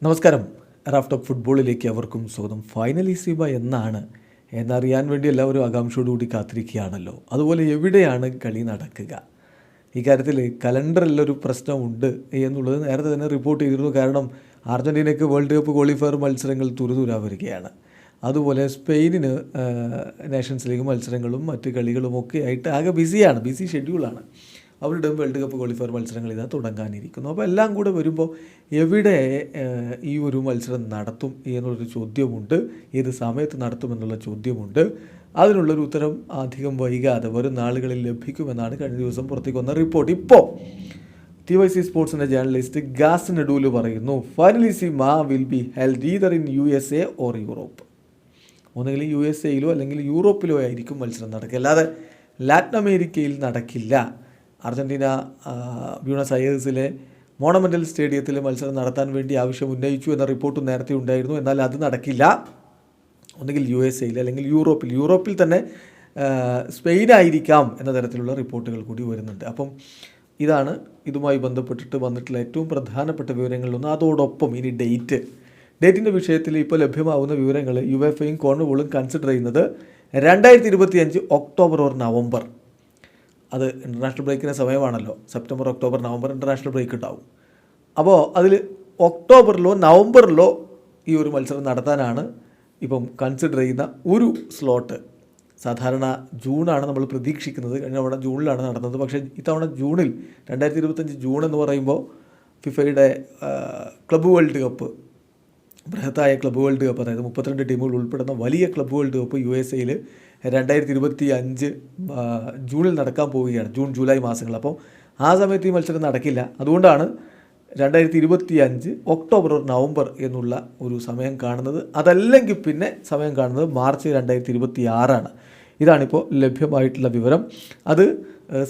നമസ്കാരം. Raf talk ഫുട്ബോളിലേക്ക് അവർക്കും സ്വാഗതം. ഫൈനലിസിമ എന്നാണ് എന്നറിയാൻ വേണ്ടി എല്ലാവരും ആകാംക്ഷയോടുകൂടി കാത്തിരിക്കുകയാണല്ലോ. അതുപോലെ എവിടെയാണ് കളി നടക്കുക? ഇക്കാര്യത്തിൽ കലണ്ടറിലൊരു പ്രശ്നമുണ്ട് എന്നുള്ളത് നേരത്തെ തന്നെ റിപ്പോർട്ട് ചെയ്തിരുന്നു. കാരണം അർജൻറ്റീനയ്ക്ക് വേൾഡ് കപ്പ് ക്വാളിഫയർ മത്സരങ്ങൾ തുരുതുരാ വരികയാണ്. അതുപോലെ സ്പെയിനിന് നേഷൻസ് ലീഗ് മത്സരങ്ങളും മറ്റ് കളികളുമൊക്കെ ആയിട്ട് ആകെ ബിസി ഷെഡ്യൂളാണ്. അവരുടെ വേൾഡ് കപ്പ് ക്വാളിഫയർ മത്സരങ്ങൾ ഇതാ തുടങ്ങാനിരിക്കുന്നു. അപ്പോൾ എല്ലാം കൂടെ വരുമ്പോൾ എവിടെ ഈ ഒരു മത്സരം നടത്തും എന്നുള്ളൊരു ചോദ്യമുണ്ട്. ഏത് സമയത്ത് നടത്തുമെന്നുള്ള ചോദ്യമുണ്ട്. അതിനുള്ളൊരു ഉത്തരം അധികം വൈകാതെ വരും നാളുകളിൽ ലഭിക്കുമെന്നാണ് കഴിഞ്ഞ ദിവസം പുറത്തേക്ക് വന്ന റിപ്പോർട്ട്. ഇപ്പോൾ TYC സ്പോർട്സിൻ്റെ ജേർണലിസ്റ്റ് ഗാസ് നെഡൂല് പറയുന്നു, Finalissima will be held either in USA or Europe. ഒന്നുകിൽ USA അല്ലെങ്കിൽ യൂറോപ്പിലോ ആയിരിക്കും മത്സരം നടക്കുക, അല്ലാതെ ലാറ്റിൻ അമേരിക്കയിൽ നടക്കില്ല. അർജൻറ്റീന ബ്യൂണസ് അയേഴ്സിലെ മോണമെൻ്റൽ സ്റ്റേഡിയത്തിൽ മത്സരം നടത്താൻ വേണ്ടി ആവശ്യം ഉന്നയിച്ചു എന്ന റിപ്പോർട്ട് നേരത്തെ ഉണ്ടായിരുന്നു. എന്നാൽ അത് നടക്കില്ല. ഒന്നുകിൽ USA അല്ലെങ്കിൽ യൂറോപ്പിൽ തന്നെ സ്പെയിനായിരിക്കാം എന്ന തരത്തിലുള്ള റിപ്പോർട്ടുകൾ കൂടി വരുന്നുണ്ട്. അപ്പം ഇതാണ് ഇതുമായി ബന്ധപ്പെട്ടിട്ട് വന്നിട്ടുള്ള ഏറ്റവും പ്രധാനപ്പെട്ട വിവരങ്ങളിലൊന്ന്. അതോടൊപ്പം ഇനി ഡേറ്റിൻ്റെ വിഷയത്തിൽ ഇപ്പോൾ ലഭ്യമാവുന്ന വിവരങ്ങൾ യുവേഫയും കോൺമെബോളും കൺസിഡർ ചെയ്യുന്നത് 2025 ഒക്ടോബർ ഓർ നവംബർ. അത് ഇൻ്റർനാഷണൽ ബ്രേക്കിൻ്റെ സമയമാണല്ലോ. September, October, November international break ഉണ്ടാവും. അപ്പോൾ അതിൽ ഒക്ടോബറിലോ നവംബറിലോ ഈ ഒരു മത്സരം നടത്താനാണ് ഇപ്പം കൺസിഡർ ചെയ്യുന്ന ഒരു സ്ലോട്ട്. സാധാരണ ജൂണാണ് നമ്മൾ പ്രതീക്ഷിക്കുന്നത്. കഴിഞ്ഞ തവണ ജൂണിലാണ് നടന്നത്. പക്ഷേ ഇത്തവണ ജൂണിൽ 2025 ജൂൺ എന്ന് പറയുമ്പോൾ ഫിഫയുടെ ക്ലബ്ബ് വേൾഡ് കപ്പ്, ബൃഹത്തായ ക്ലബ്ബ് വേൾഡ് കപ്പ്, അതായത് 32 ടീമുകൾ ഉൾപ്പെടുന്ന വലിയ ക്ലബ്ബ് വേൾഡ് കപ്പ് USA 2025 ജൂണിൽ നടക്കാൻ പോവുകയാണ്. ജൂൺ ജൂലൈ മാസങ്ങൾ. അപ്പോൾ ആ സമയത്ത് ഈ മത്സരം നടക്കില്ല. അതുകൊണ്ടാണ് 2025 ഒക്ടോബർ ഓർ നവംബർ എന്നുള്ള ഒരു സമയം കാണുന്നത്. അതല്ലെങ്കിൽ പിന്നെ സമയം കാണുന്നത് മാർച്ച് 2026 ഇതാണിപ്പോൾ ലഭ്യമായിട്ടുള്ള വിവരം. അത്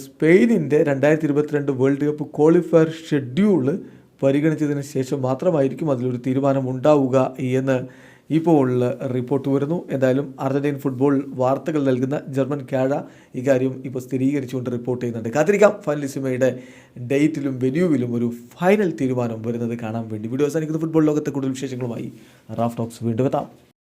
സ്പെയിനിൻ്റെ 2022 വേൾഡ് കപ്പ് ക്വാളിഫയർ ഷെഡ്യൂള് പരിഗണിച്ചതിന് ശേഷം മാത്രമായിരിക്കും അതിലൊരു തീരുമാനം ഉണ്ടാവുക എന്ന് ഇപ്പോൾ റിപ്പോർട്ട് വരുന്നു. എന്തായാലും അർജൻറ്റീൻ ഫുട്ബോൾ വാർത്തകൾ നൽകുന്ന ജർമ്മൻ ക്യാഴ ഇക്കാര്യം ഇപ്പോൾ സ്ഥിരീകരിച്ചുകൊണ്ട് റിപ്പോർട്ട് ചെയ്യുന്നുണ്ട്. കാത്തിരിക്കാം ഫൈനലിസിമയുടെ ഡേറ്റിലും വെന്യൂവിലും ഒരു ഫൈനൽ തീരുമാനം വരുന്നത് കാണാൻ വേണ്ടി. വീഡിയോ അവസാനിക്കുന്ന ഫുട്ബോൾ ലോകത്തെ കൂടുതൽ വിശേഷങ്ങളുമായി റാഫ് ടോക്സ് വീണ്ടും എത്താം.